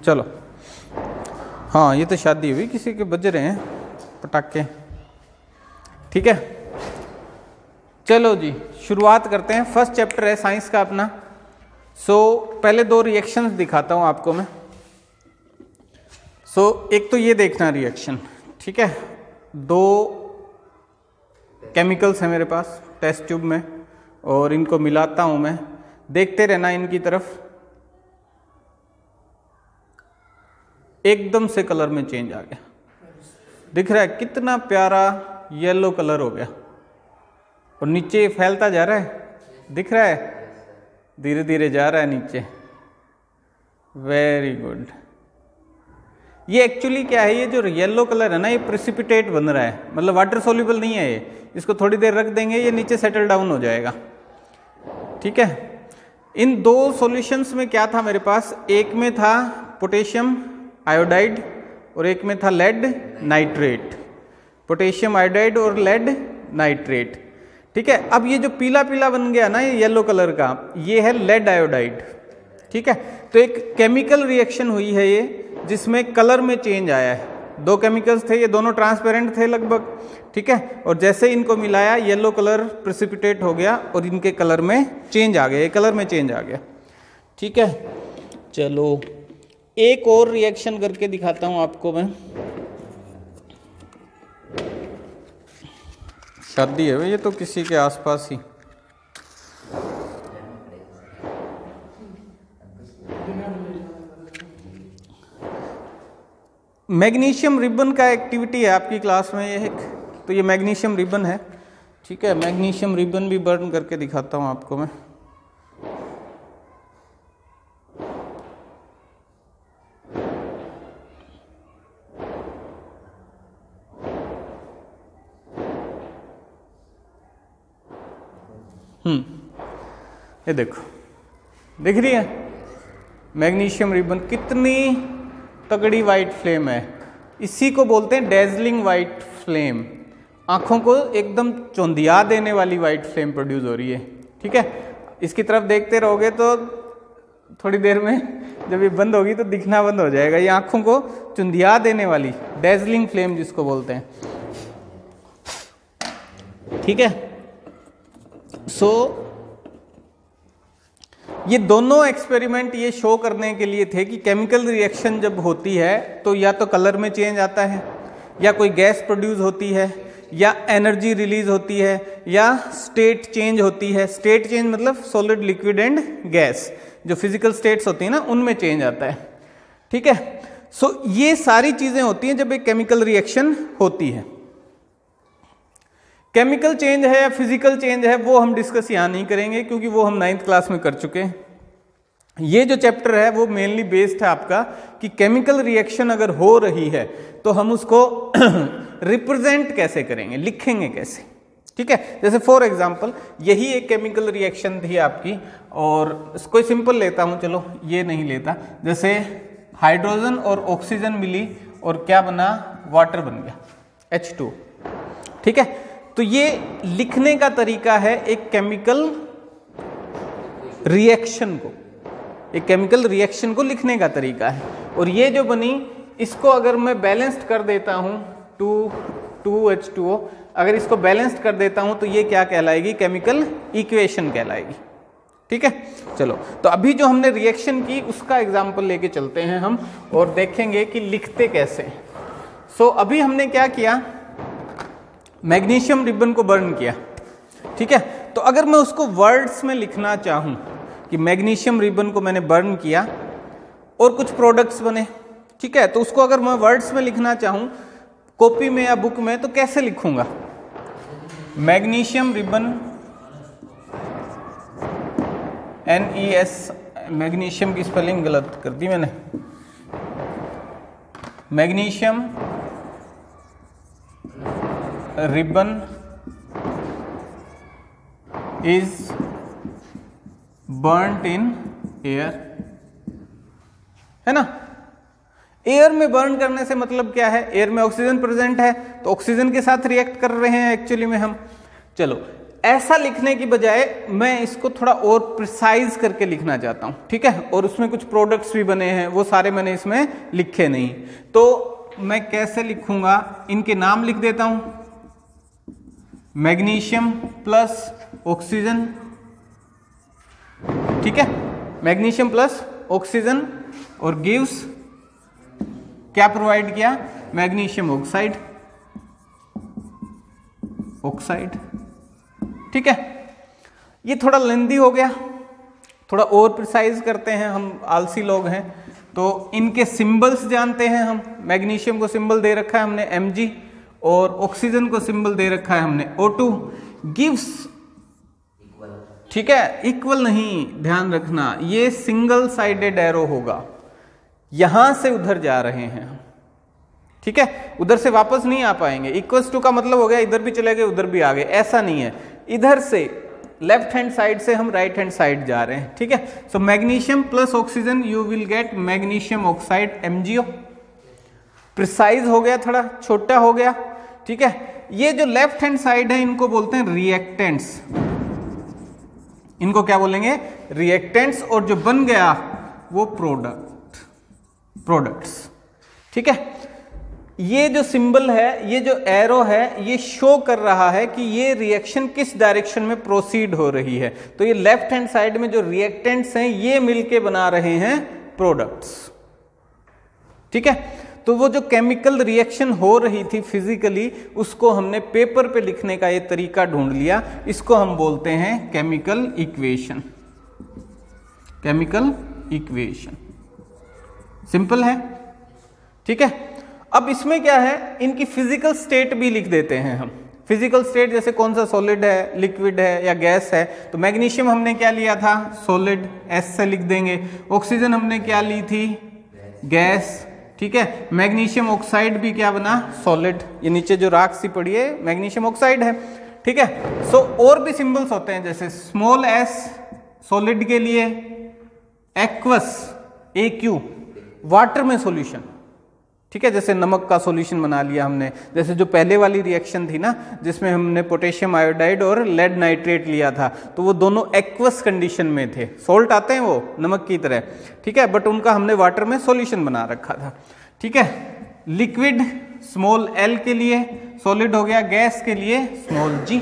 चलो, हाँ ये तो शादी हुई, किसी के बज रहे हैं पटाखे। ठीक है, चलो जी शुरुआत करते हैं। फर्स्ट चैप्टर है साइंस का अपना। पहले दो रिएक्शंस दिखाता हूँ आपको मैं। एक तो ये देखना रिएक्शन, ठीक है। दो केमिकल्स हैं मेरे पास टेस्ट ट्यूब में और इनको मिलाता हूँ मैं, देखते रहना इनकी तरफ। एकदम से कलर में चेंज आ गया, दिख रहा है कितना प्यारा येलो कलर हो गया और नीचे फैलता जा रहा है, दिख रहा है धीरे धीरे जा रहा है नीचे। Very good. ये एक्चुअली क्या है, ये जो येलो कलर है ना, ये प्रेसिपिटेट बन रहा है, मतलब वाटर सोल्यूबल नहीं है ये। इसको थोड़ी देर रख देंगे, ये नीचे सेटल डाउन हो जाएगा। ठीक है, इन दो सॉल्यूशंस में क्या था मेरे पास, एक में था पोटेशियम आयोडाइड और एक में था लेड नाइट्रेट। पोटेशियम आयोडाइड और लेड नाइट्रेट। ठीक है, अब ये जो पीला पीला बन गया ना ये येलो कलर का, ये है लेड आयोडाइड। ठीक है, तो एक केमिकल रिएक्शन हुई है ये, जिसमें कलर में चेंज आया है। दो केमिकल्स थे, ये दोनों ट्रांसपेरेंट थे लगभग। ठीक है, और जैसे इनको मिलाया येलो कलर प्रेसिपिटेट हो गया और इनके कलर में चेंज आ गया, ये कलर में चेंज आ गया। ठीक है, चलो एक और रिएक्शन करके दिखाता हूं आपको मैं। शादी है ये तो किसी के आसपास ही। मैग्नीशियम रिबन का एक्टिविटी है आपकी क्लास में ये एक, तो ये मैग्नीशियम रिबन है। ठीक है, मैग्नीशियम रिबन भी बर्न करके दिखाता हूं आपको मैं। ये देखो, दिख रही है मैग्नीशियम रिबन, कितनी तगड़ी वाइट फ्लेम है। इसी को बोलते हैं डेजलिंग वाइट फ्लेम। आंखों को एकदम चौंधिया देने वाली वाइट फ्लेम प्रोड्यूस हो रही है। ठीक है, इसकी तरफ देखते रहोगे तो थोड़ी देर में जब ये बंद होगी तो दिखना बंद हो जाएगा। ये आंखों को चौंधिया देने वाली डेजलिंग फ्लेम जिसको बोलते हैं। ठीक है, ये दोनों एक्सपेरिमेंट ये शो करने के लिए थे कि केमिकल रिएक्शन जब होती है तो या तो कलर में चेंज आता है, या कोई गैस प्रोड्यूस होती है, या एनर्जी रिलीज होती है, या स्टेट चेंज होती है। स्टेट चेंज मतलब सॉलिड, लिक्विड एंड गैस, जो फिजिकल स्टेट्स होती है ना, उनमें चेंज आता है। ठीक है, ये सारी चीजें होती हैं जब एक केमिकल रिएक्शन होती है। केमिकल चेंज है या फिजिकल चेंज है वो हम डिस्कस यहाँ नहीं करेंगे, क्योंकि वो हम 9th क्लास में कर चुके हैं। ये जो चैप्टर है वो मेनली बेस्ड है आपका कि केमिकल रिएक्शन अगर हो रही है तो हम उसको रिप्रेजेंट कैसे करेंगे, लिखेंगे कैसे। ठीक है, जैसे फॉर एग्जांपल यही एक केमिकल रिएक्शन थी आपकी, और इसको सिंपल लेता हूँ, चलो ये नहीं लेता। जैसे हाइड्रोजन और ऑक्सीजन मिली और क्या बना, वाटर बन गया, H2। ठीक है, तो ये लिखने का तरीका है एक केमिकल रिएक्शन को, एक केमिकल रिएक्शन को लिखने का तरीका है। और ये जो बनी, इसको अगर मैं बैलेंस्ड कर देता हूं 2H2O, अगर इसको बैलेंस्ड कर देता हूं तो ये क्या कहलाएगी, केमिकल इक्वेशन कहलाएगी। ठीक है, चलो तो अभी जो हमने रिएक्शन की उसका एग्जांपल लेके चलते हैं हम और देखेंगे कि लिखते कैसे। अभी हमने क्या किया, मैग्नीशियम रिबन को बर्न किया। ठीक है, तो अगर मैं उसको वर्ड्स में लिखना चाहूं कि मैग्नीशियम रिबन को मैंने बर्न किया और कुछ प्रोडक्ट्स बने, ठीक है, तो उसको अगर मैं वर्ड्स में लिखना चाहूं कॉपी में या बुक में, तो कैसे लिखूंगा, मैग्नीशियम रिबन, NES, मैग्नीशियम की स्पेलिंग गलत कर दी मैंने, magnesium ribbon is burned in air, है ना। एयर में बर्न करने से मतलब क्या है, एयर में ऑक्सीजन प्रेजेंट है तो ऑक्सीजन के साथ रिएक्ट कर रहे हैं एक्चुअली में हम। चलो ऐसा लिखने की बजाय मैं इसको थोड़ा और प्रिसाइज करके लिखना चाहता हूं, ठीक है, और उसमें कुछ प्रोडक्ट्स भी बने हैं, वो सारे मैंने इसमें लिखे नहीं। तो मैं कैसे लिखूंगा, इनके नाम लिख देता हूं, मैग्नीशियम प्लस ऑक्सीजन, ठीक है, मैग्नीशियम प्लस ऑक्सीजन, और गिव्स क्या प्रोवाइड किया, मैग्नीशियम ऑक्साइड, ठीक है। ये थोड़ा लेंदी हो गया, थोड़ा और प्रिसाइज करते हैं, हम आलसी लोग हैं तो इनके सिंबल्स जानते हैं हम। मैग्नीशियम को सिंबल दे रखा है हमने Mg, और ऑक्सीजन को सिंबल दे रखा है हमने O2। गिव्स, ठीक है, इक्वल नहीं, ध्यान रखना, ये सिंगल साइडेड एरो होगा, यहां से उधर जा रहे हैं हम, ठीक है, उधर से वापस नहीं आ पाएंगे। इक्वल्स टू का मतलब हो गया इधर भी चले गए उधर भी आ गए, ऐसा नहीं है, इधर से लेफ्ट हैंड साइड से हम राइट हैंड साइड जा रहे हैं, ठीक है। So magnesium plus oxygen you will get magnesium oxide MgO। Precise हो गया, थोड़ा छोटा हो गया, ठीक है। ये जो लेफ्ट हैंड साइड है इनको बोलते हैं रिएक्टेंट्स, इनको क्या बोलेंगे, रिएक्टेंट्स, और जो बन गया वो प्रोडक्ट्स, ठीक है। ये जो सिंबल है, ये जो एरो है, ये शो कर रहा है कि ये रिएक्शन किस डायरेक्शन में प्रोसीड हो रही है। तो ये लेफ्ट हैंड साइड में जो रिएक्टेंट्स हैं ये मिलके बना रहे हैं प्रोडक्ट्स, ठीक है। तो वो जो केमिकल रिएक्शन हो रही थी फिजिकली, उसको हमने पेपर पे लिखने का ये तरीका ढूंढ लिया, इसको हम बोलते हैं chemical equation. Chemical equation simple है, ठीक है। अब इसमें क्या है, इनकी फिजिकल स्टेट भी लिख देते हैं हम। फिजिकल स्टेट जैसे कौन सा सॉलिड है, लिक्विड है या गैस है। तो मैग्नीशियम हमने क्या लिया था, सॉलिड, S से लिख देंगे। ऑक्सीजन हमने क्या ली थी, गैस, ठीक है। मैग्नीशियम ऑक्साइड भी क्या बना, सॉलिड, ये नीचे जो राख सी पड़ी है मैग्नीशियम ऑक्साइड है, ठीक है। सो और भी सिंबल्स होते हैं, जैसे स्मॉल s सॉलिड के लिए, एक्वस AQ वाटर में सॉल्यूशन, ठीक है, जैसे नमक का सॉल्यूशन बना लिया हमने। जैसे जो पहले वाली रिएक्शन थी ना, जिसमें हमने पोटेशियम आयोडाइड और लेड नाइट्रेट लिया था, तो वो दोनों एक्वस कंडीशन में थे, सॉल्ट आते हैं वो नमक की तरह, ठीक है, बट उनका हमने वाटर में सॉल्यूशन बना रखा था, ठीक है। लिक्विड स्मॉल l के लिए, सॉलिड हो गया, गैस के लिए स्मॉल g,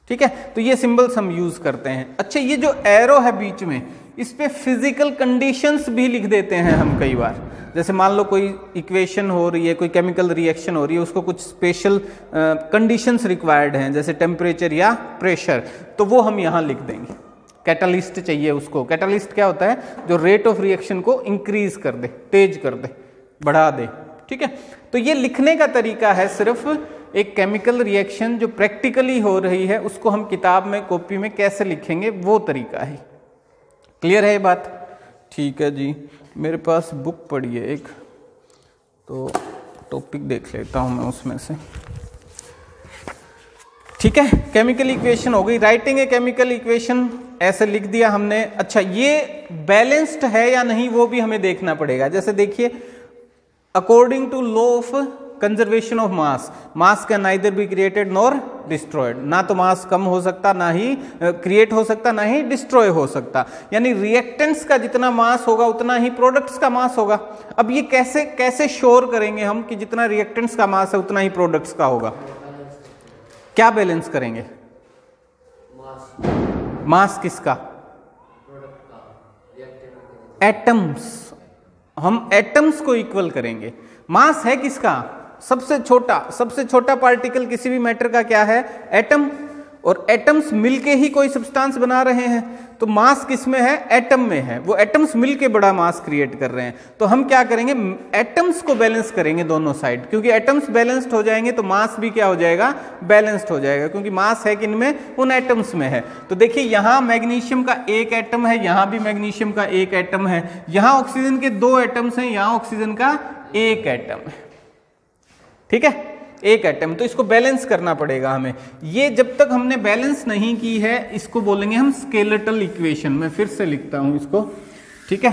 ठीक है। तो ये सिंबल्स हम यूज करते हैं। अच्छा, ये जो एरो है बीच में, इस पे फिजिकल कंडीशंस भी लिख देते हैं हम कई बार। जैसे मान लो कोई इक्वेशन हो रही है, कोई केमिकल रिएक्शन हो रही है, उसको कुछ स्पेशल कंडीशंस रिक्वायर्ड हैं, जैसे टेम्परेचर या प्रेशर, तो वो हम यहाँ लिख देंगे। कैटालिस्ट चाहिए उसको। कैटालिस्ट क्या होता है, जो रेट ऑफ रिएक्शन को इंक्रीज कर दे, तेज कर दे, बढ़ा दे, ठीक है। तो ये लिखने का तरीका है, सिर्फ एक केमिकल रिएक्शन जो प्रैक्टिकली हो रही है उसको हम किताब में, कॉपी में कैसे लिखेंगे, वो तरीका है। क्लियर है ये बात? ठीक है जी। मेरे पास बुक पड़ी है एक, तो टॉपिक देख लेता हूं मैं उसमें से, ठीक है। केमिकल इक्वेशन हो गई, राइटिंग ए केमिकल इक्वेशन ऐसे लिख दिया हमने। अच्छा, ये बैलेंस्ड है या नहीं वो भी हमें देखना पड़ेगा। जैसे देखिए, according to law of conservation of mass, mass can neither be created nor destroyed. ना तो मास कम हो सकता, ना ही क्रिएट हो सकता, ना ही डिस्ट्रॉय हो सकता। यानी रिएक्टेंट्स का जितना मास होगा उतना ही प्रोडक्ट्स का मास होगा। अब ये कैसे श्योर करेंगे हम कि जितना रिएक्टेंट्स का मास है उतना ही प्रोडक्ट्स का होगा? क्या बैलेंस करेंगे? मास किसका? एटम्स। हम एटम्स को इक्वल करेंगे। मास है किसका? सबसे छोटा पार्टिकल किसी भी मैटर का क्या है? एटम। और एटम्स मिलके ही कोई सब्सटेंस बना रहे हैं, तो मास किस में है? एटम में है। वो एटम्स मिलके बड़ा मास क्रिएट कर रहे हैं। तो हम क्या करेंगे? एटम्स को बैलेंस करेंगे दोनों साइड, क्योंकि एटम्स बैलेंस्ड हो जाएंगे तो मास भी क्या हो जाएगा? बैलेंस्ड हो जाएगा, क्योंकि मास है किनमें? उन एटम्स में है। तो देखिए, यहां मैग्नीशियम का एक एटम है, यहां भी मैग्नीशियम का एक एटम है, यहां ऑक्सीजन के 2 एटम्स हैं, यहां ऑक्सीजन का 1 एटम है, ठीक है, 1 एटम। तो इसको बैलेंस करना पड़ेगा हमें। ये जब तक हमने बैलेंस नहीं की है, इसको बोलेंगे हम स्केलेटल इक्वेशन। मैं फिर से लिखता हूं इसको, ठीक है।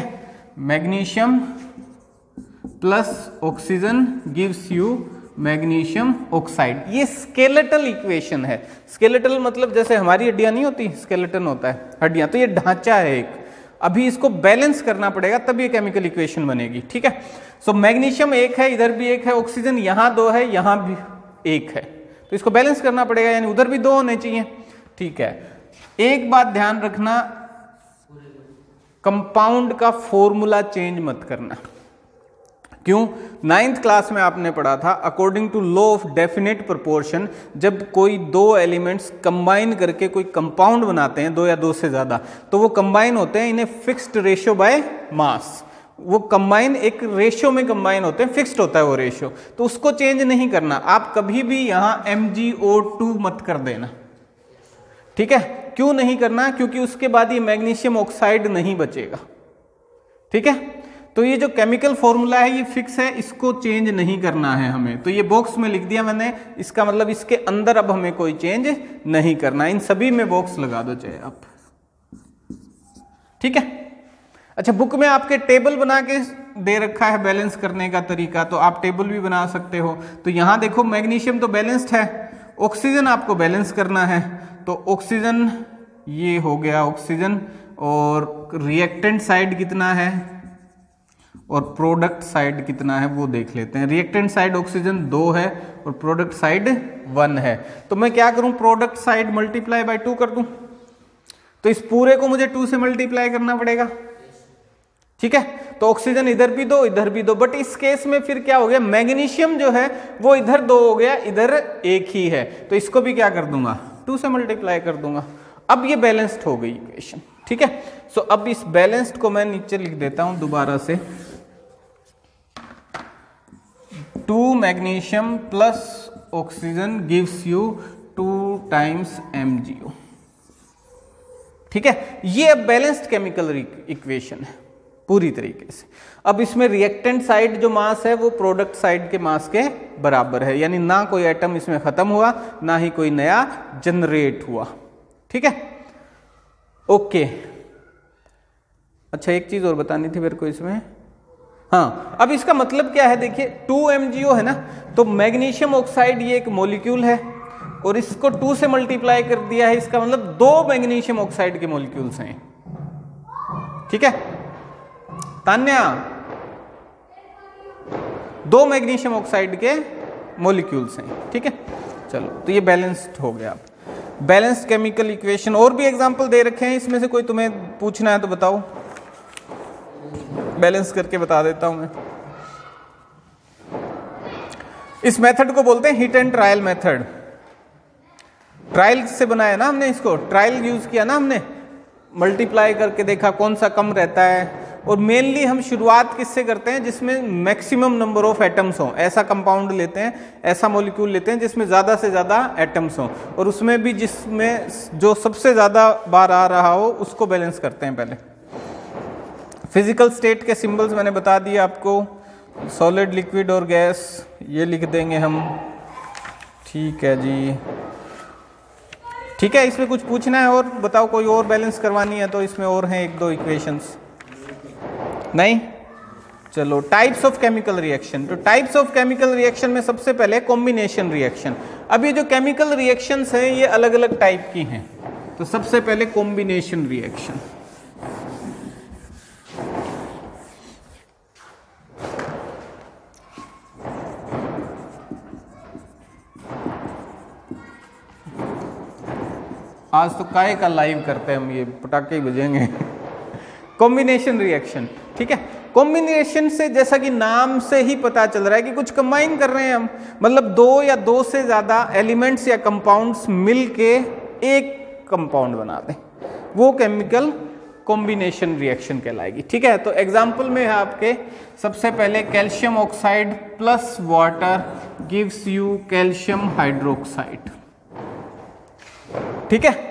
Magnesium plus oxygen gives you magnesium oxide. ये स्केलेटल इक्वेशन है। स्केलेटल मतलब जैसे हमारी हड्डियां नहीं होती, स्केलेटन होता है हड्डियां, तो ये ढांचा है एक। अभी इसको बैलेंस करना पड़ेगा तब ये केमिकल इक्वेशन बनेगी, ठीक है। सो मैग्नीशियम एक है, इधर भी एक है, ऑक्सीजन यहां 2 है, यहां भी 1 है, तो इसको बैलेंस करना पड़ेगा, यानी उधर भी 2 होने चाहिए, ठीक है। एक बात ध्यान रखना, कंपाउंड का फॉर्मूला चेंज मत करना। क्यों? 9th क्लास में आपने पढ़ा था according to law of definite proportion, जब कोई 2 एलिमेंट्स कंबाइन करके कोई कंपाउंड बनाते हैं, 2 या 2 से ज्यादा, तो वो कंबाइन होते हैं in a fixed ratio by mass. वो कंबाइन एक रेशियो में कंबाइन होते हैं, फिक्स्ड होता है वो रेशियो, तो उसको चेंज नहीं करना। आप कभी भी यहां MgO2 मत कर देना, ठीक है। क्यों नहीं करना? क्योंकि उसके बाद ये मैग्नीशियम ऑक्साइड नहीं बचेगा, ठीक है। तो ये जो केमिकल फॉर्मूला है ये फिक्स है, इसको चेंज नहीं करना है हमें। तो ये बॉक्स में लिख दिया मैंने, इसका मतलब इसके अंदर अब हमें कोई चेंज नहीं करना। इन सभी में बॉक्स लगा दो चाहे आप, ठीक है। अच्छा, बुक में आपके टेबल बना के दे रखा है बैलेंस करने का तरीका, तो आप टेबल भी बना सकते हो। तो यहां देखो मैग्नीशियम तो बैलेंस्ड है, ऑक्सीजन आपको बैलेंस करना है, तो ऑक्सीजन ये हो गया ऑक्सीजन, और रिएक्टेंट साइड कितना है और प्रोडक्ट साइड कितना है वो देख लेते हैं। रिएक्टेंट साइड ऑक्सीजन 2 है और प्रोडक्ट साइड 1 है, तो मैं क्या करूं, प्रोडक्ट साइड मल्टीप्लाई बाय 2 कर दूं, तो इस पूरे को मुझे 2 से मल्टीप्लाई करना पड़ेगा, ठीक है। तो ऑक्सीजन इधर भी 2 इधर भी 2, बट इस केस में फिर क्या हो गया, मैग्नीशियम जो है वो इधर 2 हो गया, इधर 1 ही है, तो इसको भी क्या कर दूंगा, 2 से मल्टीप्लाई कर दूंगा। अब ये बैलेंस्ड हो गई इक्वेशन, ठीक है। सो अब इस बैलेंस्ड को मैं नीचे लिख देता हूं दोबारा से, 2 magnesium plus oxygen gives you 2 times MgO, ठीक है। ये अब बैलेंस्ड केमिकल इक्वेशन है पूरी तरीके से। अब इसमें रिएक्टेंट साइड जो मास है वो प्रोडक्ट साइड के मास के बराबर है, यानी ना कोई एटम इसमें खत्म हुआ, ना ही कोई नया जनरेट हुआ, ठीक है, ओके। अच्छा, एक चीज और बतानी थी मेरे को इसमें, हाँ, अब इसका मतलब क्या है, देखिए 2 MgO है ना, तो मैग्नीशियम ऑक्साइड ये एक मॉलिक्यूल है और इसको 2 से मल्टीप्लाई कर दिया है, इसका मतलब 2 मैग्नीशियम ऑक्साइड के मॉलिक्यूल्स हैं, ठीक है। तान्या, 2 मैग्नीशियम ऑक्साइड के मॉलिक्यूल्स हैं, ठीक है। चलो, तो ये बैलेंस्ड हो गया। बैलेंस्ड केमिकल इक्वेशन और भी एग्जांपल दे रखे हैं, इसमें से कोई तुम्हें पूछना है तो बताओ, बैलेंस करके बता देता हूं मैं। इस मेथड को बोलते हैं hit and trial method. Trial से बनाया ना हमने, इसको ट्रायल यूज किया ना हमने, मल्टीप्लाई करके देखा कौन सा कम रहता है, और मेनली हम शुरुआत किससे करते हैं, जिसमें मैक्सिमम नंबर ऑफ एटम्स हो, ऐसा कंपाउंड लेते हैं, ऐसा मॉलिक्यूल लेते हैं जिसमें ज्यादा से ज्यादा एटम्स हो, और उसमें भी जिसमें जो सबसे ज्यादा बार आ रहा हो उसको बैलेंस करते हैं पहले। फिजिकल स्टेट के सिंबल्स मैंने बता दिए आपको, सॉलिड, लिक्विड और गैस, ये लिख देंगे हम, ठीक है जी, ठीक है। इसमें कुछ पूछना है और बताओ, कोई और बैलेंस करवानी है तो इसमें और हैं 1-2 इक्वेशंस, नहीं? चलो, टाइप्स ऑफ केमिकल रिएक्शन। तो टाइप्स ऑफ केमिकल रिएक्शन में सबसे पहले कॉम्बिनेशन रिएक्शन। अब ये जो केमिकल रिएक्शंस हैं ये अलग अलग टाइप की हैं, तो सबसे पहले कॉम्बिनेशन रिएक्शन। आज तो काय का लाइव करते हैं हम, ये पटाखे बजेंगे। कॉम्बिनेशन रिएक्शन, ठीक है। कॉम्बिनेशन से जैसा कि नाम से ही पता चल रहा है कि कुछ कंबाइन कर रहे हैं हम, मतलब 2 या 2 से ज्यादा एलिमेंट्स या कंपाउंड्स मिलके एक कंपाउंड बना दें, वो केमिकल कॉम्बिनेशन रिएक्शन कहलाएगी, ठीक है। तो एग्जांपल में है आपके, सबसे पहले calcium oxide plus water gives you calcium hydroxide, ठीक है।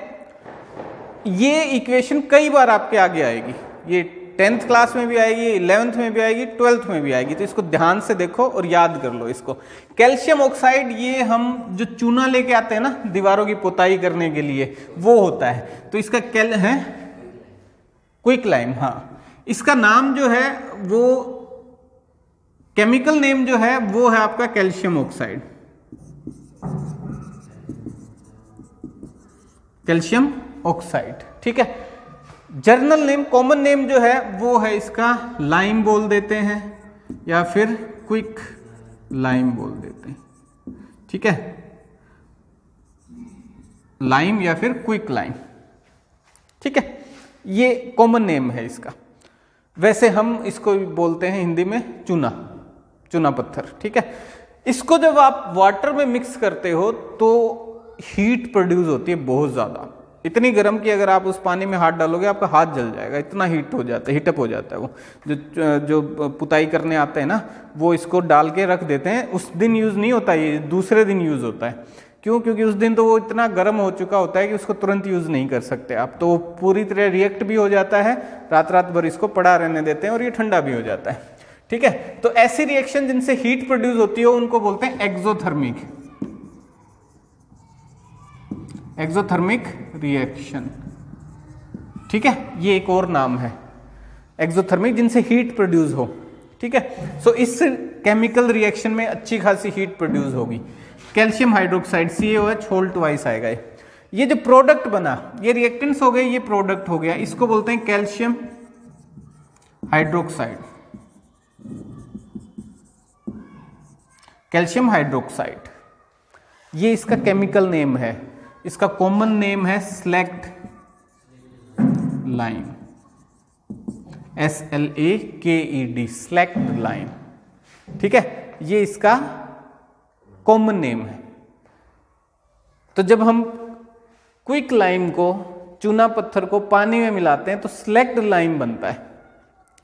ये इक्वेशन कई बार आपके आगे आएगी, ये 10th क्लास में भी आएगी, 11th में भी आएगी, 12th में भी आएगी, तो इसको ध्यान से देखो और याद कर लो इसको। कैल्शियम ऑक्साइड ये हम जो चूना लेके आते हैं ना दीवारों की पुताई करने के लिए, वो होता है, तो इसका कैल है क्विक लाइम, हाँ। इसका नाम जो है वो केमिकल नेम जो है वो है आपका कैल्शियम ऑक्साइड, कैल्शियम ऑक्साइड, ठीक है। जर्नल नेम, कॉमन नेम जो है वो है इसका लाइम बोल देते हैं या फिर क्विक लाइम बोल देते हैं, ठीक है, लाइम या फिर क्विक लाइम, ठीक है। ये कॉमन नेम है इसका। वैसे हम इसको बोलते हैं हिंदी में चूना, चूना पत्थर, ठीक है। इसको जब आप वाटर में मिक्स करते हो तो हीट प्रोड्यूस होती है बहुत ज्यादा, इतनी गर्म कि अगर आप उस पानी में हाथ डालोगे आपका हाथ जल जाएगा, इतना हीट हो जाता है, हीटअप हो जाता है। वो जो पुताई करने आते हैं ना, वो इसको डाल के रख देते हैं। उस दिन यूज नहीं होता, ये दूसरे दिन यूज होता है। क्यों? क्योंकि उस दिन तो वो इतना गर्म हो चुका होता है कि उसको तुरंत यूज नहीं कर सकते आप, तो पूरी तरह रिएक्ट भी हो जाता है, रात रात भर इसको पड़ा रहने देते हैं और ये ठंडा भी हो जाता है, ठीक है। तो ऐसी रिएक्शन जिनसे हीट प्रोड्यूस होती है उनको बोलते हैं एक्सोथर्मिक, एक्सोथर्मिक रिएक्शन, ठीक है। ये एक और नाम है एक्सोथर्मिक, जिनसे हीट प्रोड्यूस हो, ठीक है। सो इस केमिकल रिएक्शन में अच्छी खासी हीट प्रोड्यूस होगी। Calcium hydroxide CaOH whole twice आएगा। ये जो प्रोडक्ट बना, ये रिएक्टेंट्स हो गए, ये प्रोडक्ट हो गया, इसको बोलते हैं कैल्शियम हाइड्रोक्साइड, कैल्शियम हाइड्रोक्साइड। ये इसका केमिकल नेम है। इसका कॉमन नेम है slagged lime, SLAKED, slagged lime, ठीक है। ये इसका कॉमन नेम है। तो जब हम क्विक लाइम को, चूना पत्थर को पानी में मिलाते हैं तो स्लैग्ड लाइम बनता है।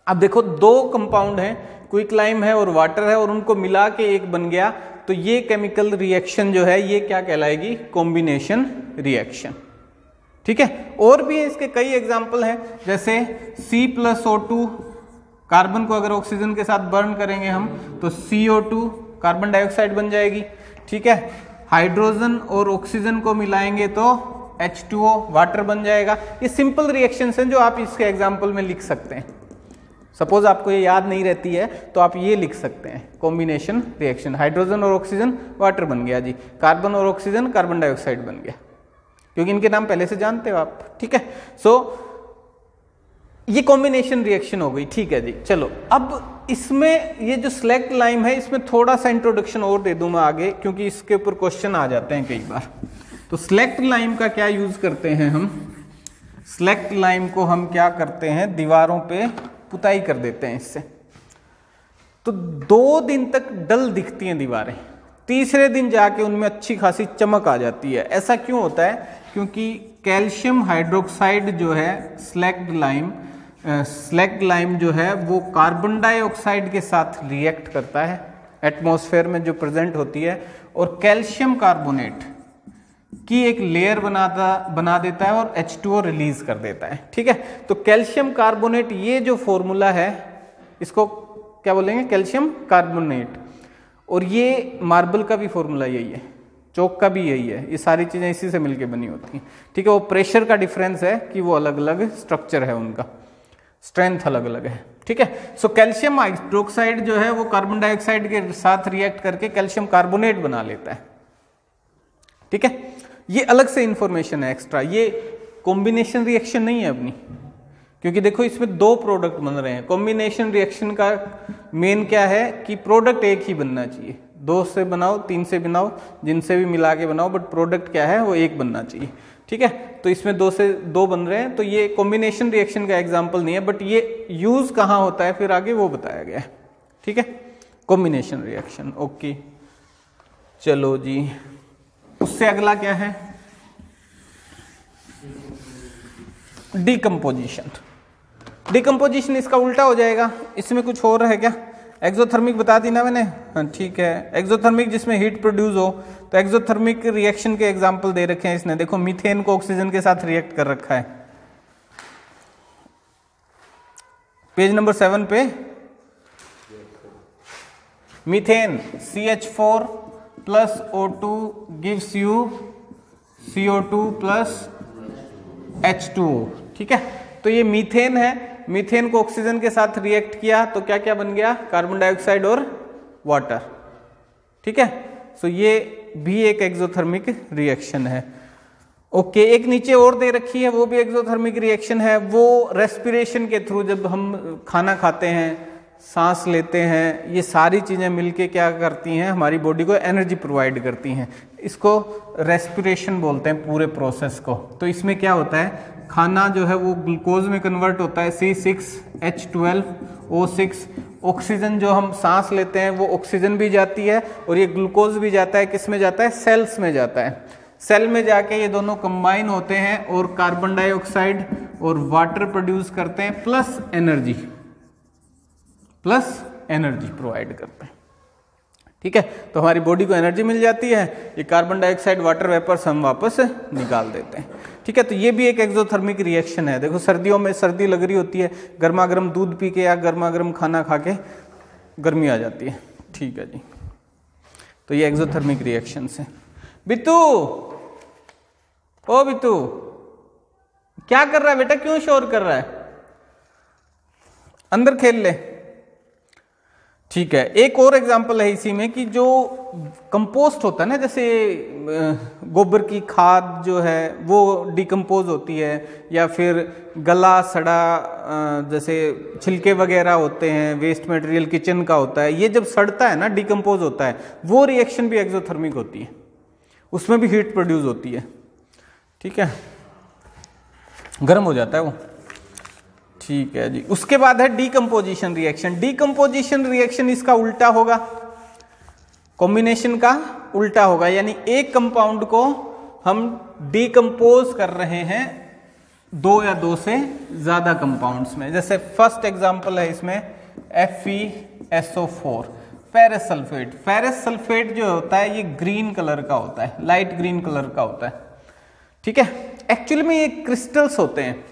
अब देखो दो कंपाउंड हैं, क्विक लाइम है और वाटर है, और उनको मिला के एक बन गया, तो ये केमिकल रिएक्शन जो है ये क्या कहलाएगी? कॉम्बिनेशन रिएक्शन, ठीक है। और भी इसके कई एग्जाम्पल हैं, जैसे C+O2, कार्बन को अगर ऑक्सीजन के साथ बर्न करेंगे हम तो CO2 कार्बन डाइऑक्साइड बन जाएगी, ठीक है। हाइड्रोजन और ऑक्सीजन को मिलाएंगे तो H2O वाटर बन जाएगा। ये सिंपल रिएक्शंस हैं जो आप इसके एग्जाम्पल में लिख सकते हैं। सपोज आपको ये याद नहीं रहती है तो आप ये लिख सकते हैं, कॉम्बिनेशन रिएक्शन, हाइड्रोजन और ऑक्सीजन वाटर बन गया जी, कार्बन और ऑक्सीजन कार्बन डाइऑक्साइड बन गया, क्योंकि इनके नाम पहले से जानते हो आप, ठीक है। सो ये कॉम्बिनेशन रिएक्शन हो गई, ठीक है जी। चलो अब इसमें ये जो स्लैग्ड लाइम है, इसमें थोड़ा सा इंट्रोडक्शन और दे दूं मैं आगे, क्योंकि इसके ऊपर क्वेश्चन आ जाते हैं कई बार। तो स्लैग्ड लाइम का क्या यूज करते हैं हम? स्लैग्ड लाइम को हम क्या करते हैं, दीवारों पे पुताई कर देते हैं इससे, तो 2 दिन तक डल दिखती हैं दीवारें, तीसरे दिन जाके उनमें अच्छी खासी चमक आ जाती है। ऐसा क्यों होता है? क्योंकि कैल्शियम हाइड्रोक्साइड जो है, स्लैग्ड लाइम जो है वो कार्बन डाइऑक्साइड के साथ रिएक्ट करता है, एटमॉस्फेयर में जो प्रेजेंट होती है, और कैल्शियम कार्बोनेट की एक लेयर बना देता है और H2O रिलीज कर देता है, ठीक है। तो कैल्शियम कार्बोनेट, ये जो फॉर्मूला है इसको क्या बोलेंगे? Calcium carbonate. और ये मार्बल का भी फॉर्मूला यही है, चौक का भी यही है, ये सारी चीजें इसी से मिलकर बनी होती हैं, ठीक है। वो प्रेशर का डिफरेंस है कि वो अलग अलग स्ट्रक्चर है, उनका स्ट्रेंथ अलग अलग है, ठीक है। सो कैल्शियम हाइड्रोक्साइड जो है वो कार्बन डाइऑक्साइड के साथ रिएक्ट करके कैल्शियम कार्बोनेट बना लेता है, ठीक है। ये अलग से इंफॉर्मेशन है एक्स्ट्रा, ये कॉम्बिनेशन रिएक्शन नहीं है अपनी, क्योंकि देखो इसमें 2 प्रोडक्ट बन रहे हैं। कॉम्बिनेशन रिएक्शन का मेन क्या है कि प्रोडक्ट एक ही बनना चाहिए, 2 से बनाओ, 3 से बनाओ, जिनसे भी मिला के बनाओ, बट प्रोडक्ट क्या है वो एक बनना चाहिए, ठीक है। तो इसमें 2 से 2 बन रहे हैं, तो ये कॉम्बिनेशन रिएक्शन का एग्जाम्पल नहीं है, बट ये यूज कहाँ होता है फिर आगे वो बताया गया है, ठीक है। Combination reaction, okay. चलो जी, उससे अगला क्या है? डिकम्पोजिशन। डिकम्पोजिशन इसका उल्टा हो जाएगा, इसमें कुछ और है क्या? एक्सोथर्मिक बता दी ना मैंने, हाँ ठीक है। एक्सोथर्मिक जिसमें हीट प्रोड्यूस हो, तो एक्सोथर्मिक रिएक्शन के एग्जांपल दे रखे हैं इसने, देखो मीथेन को ऑक्सीजन के साथ रिएक्ट कर रखा है, पेज नंबर 7 पे। Methane CH4 plus O2 gives you CO2 plus H2O, ठीक है। तो ये मीथेन है, मीथेन को ऑक्सीजन के साथ रिएक्ट किया तो क्या क्या बन गया? कार्बन डाइऑक्साइड और वाटर। ठीक है, सो ये भी एक एक्सोथर्मिक रिएक्शन है। ओके, एक नीचे और दे रखी है, वो भी एक्सोथर्मिक रिएक्शन है। वो रेस्पिरेशन के थ्रू, जब हम खाना खाते हैं, सांस लेते हैं, ये सारी चीज़ें मिलके क्या करती हैं, हमारी बॉडी को एनर्जी प्रोवाइड करती हैं। इसको रेस्पिरेशन बोलते हैं पूरे प्रोसेस को। तो इसमें क्या होता है, खाना जो है वो ग्लूकोज में कन्वर्ट होता है, C6H12O6। ऑक्सीजन जो हम सांस लेते हैं वो ऑक्सीजन भी जाती है, और ये ग्लूकोज भी जाता है। किस में जाता है, सेल्स में जाता है। सेल में जाके ये दोनों कंबाइन होते हैं और कार्बन डाइऑक्साइड और वाटर प्रोड्यूस करते हैं, प्लस एनर्जी प्रोवाइड करते हैं। ठीक है, तो हमारी बॉडी को एनर्जी मिल जाती है। ये कार्बन डाइऑक्साइड, वाटर वेपर्स हम वापस निकाल देते हैं। ठीक है, तो ये भी एक एक्सोथर्मिक रिएक्शन है। देखो, सर्दियों में सर्दी लग रही होती है, गर्मा गर्म दूध पी के या गर्मा गर्म खाना खा के गर्मी आ जाती है। ठीक है जी, तो ये एक्सोथर्मिक रिएक्शन है। बिट्टू, ओ बिट्टू, क्या कर रहा है बेटा, क्यों शोर कर रहा है, अंदर खेल ले। ठीक है, एक और एग्जांपल है इसी में कि जो कंपोस्ट होता है ना, जैसे गोबर की खाद जो है वो डिकम्पोज होती है, या फिर गला सड़ा जैसे छिलके वगैरह होते हैं, वेस्ट मटेरियल किचन का होता है, ये जब सड़ता है ना, डिकम्पोज होता है, वो रिएक्शन भी एक्सोथर्मिक होती है, उसमें भी हीट प्रोड्यूस होती है। ठीक है, गर्म हो जाता है वो। ठीक है जी, उसके बाद है डीकम्पोजिशन रिएक्शन। डीकम्पोजिशन रिएक्शन इसका उल्टा होगा, कॉम्बिनेशन का उल्टा होगा, यानी एक कंपाउंड को हम डीकम्पोज कर रहे हैं दो या दो से ज्यादा कंपाउंड्स में। जैसे फर्स्ट एग्जांपल है इसमें FeSO4, ferrous sulphate. Ferrous sulphate जो होता है ये ग्रीन कलर का होता है, लाइट ग्रीन कलर का होता है। ठीक है, एक्चुअली में ये क्रिस्टल्स होते हैं,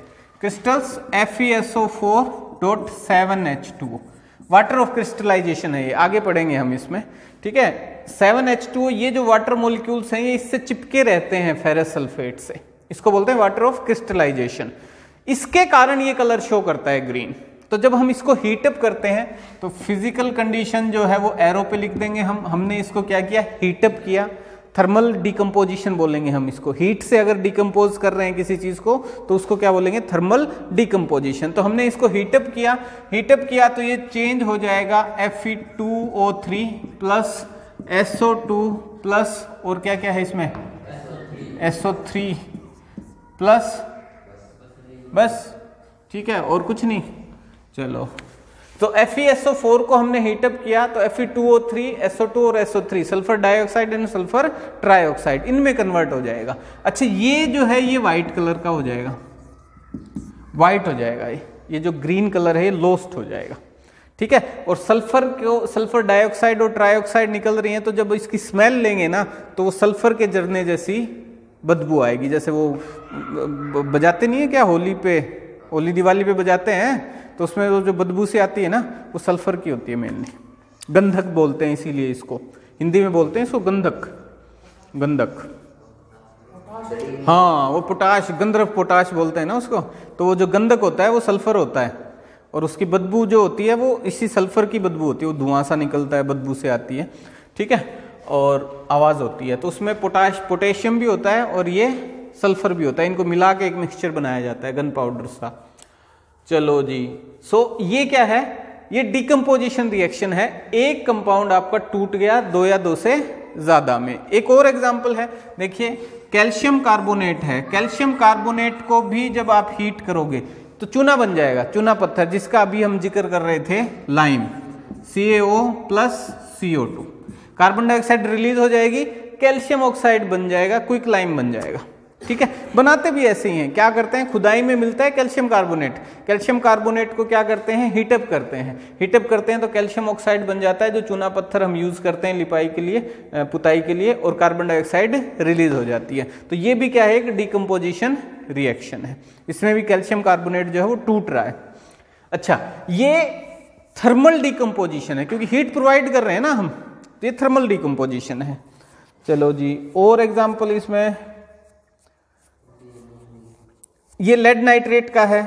crystals FeSO4.7H2 water of crystallization है, ये आगे पढ़ेंगे हम इसमें। ठीक है, 7H2 ये जो वाटर मॉलिक्यूल्स हैं ये इससे चिपके रहते हैं फेरस सल्फेट से, इसको बोलते हैं वाटर ऑफ क्रिस्टलाइजेशन। इसके कारण ये कलर शो करता है ग्रीन। तो जब हम इसको हीटअप करते हैं तो फिजिकल कंडीशन जो है वो एरो पे लिख देंगे हम। हमने इसको क्या किया, हीटअप किया, थर्मल डिकम्पोजिशन बोलेंगे हम इसको। हीट से अगर डिकम्पोज कर रहे हैं किसी चीज को तो उसको क्या बोलेंगे, थर्मल डिकम्पोजिशन। तो हमने इसको हीटअप किया तो ये चेंज हो जाएगा Fe2O3 प्लस SO2 प्लस, और क्या क्या है इसमें, SO3 प्लस, बस। ठीक है, और कुछ नहीं। चलो, तो FeSO4 को हमने हीटअप किया तो Fe2O3, SO2 और SO3 sulphur dioxide and sulphur trioxide इनमें कन्वर्ट हो जाएगा। अच्छा, ये जो है ये व्हाइट कलर का हो जाएगा, व्हाइट हो जाएगा, ये जो ग्रीन कलर है ये लोस्ट हो जाएगा। ठीक है, और सल्फर डाइऑक्साइड और ट्राइऑक्साइड निकल रही है, तो जब इसकी स्मेल लेंगे ना तो वो सल्फर के जरने जैसी बदबू आएगी। जैसे वो बजाते नहीं है क्या, होली दिवाली पे बजाते हैं, तो उसमें वो जो बदबू से आती है ना वो सल्फर की होती है मेनली। गंधक बोलते हैं, इसीलिए इसको हिंदी में बोलते हैं इसको गंधक। हाँ, वो पोटाश, गंधर्व पोटाश बोलते हैं ना उसको। तो वो जो गंधक होता है वो सल्फर होता है, और उसकी बदबू जो होती है वो इसी सल्फर की बदबू होती है, वो धुआं सा निकलता है, बदबू से आती है। ठीक है, और आवाज होती है। तो उसमें पोटेशियम भी होता है और ये सल्फर भी होता है, इनको मिला के एक मिक्सचर बनाया जाता है गन पाउडर सा। चलो जी, सो ये क्या है, ये डिकम्पोजिशन रिएक्शन है। एक कंपाउंड आपका टूट गया दो या दो से ज्यादा में। एक और एग्जांपल है, देखिए कैल्शियम कार्बोनेट है। कैल्शियम कार्बोनेट को भी जब आप हीट करोगे तो चूना बन जाएगा, चूना पत्थर, जिसका अभी हम जिक्र कर रहे थे, lime, CaO plus CO2। Carbon dioxide release हो जाएगी, कैल्शियम ऑक्साइड बन जाएगा, क्विक लाइम बन जाएगा। ठीक है, बनाते भी ऐसे ही हैं। क्या करते हैं, खुदाई में मिलता है कैल्शियम कार्बोनेट, कैल्शियम कार्बोनेट को क्या करते हैं, हीटअप करते हैं तो कैल्शियम ऑक्साइड बन जाता है, जो चूना पत्थर हम यूज करते हैं लिपाई के लिए, पुताई के लिए, और कार्बन डाइऑक्साइड रिलीज हो जाती है। तो ये भी क्या है, एक डिकम्पोजिशन रिएक्शन है। इसमें भी कैल्शियम कार्बोनेट जो है वो टूट रहा है। अच्छा, ये थर्मल डिकम्पोजिशन है, क्योंकि हीट प्रोवाइड कर रहे हैं ना हम, तो ये थर्मल डिकम्पोजिशन है। चलो जी, और एग्जाम्पल इसमें, ये लेड नाइट्रेट का है।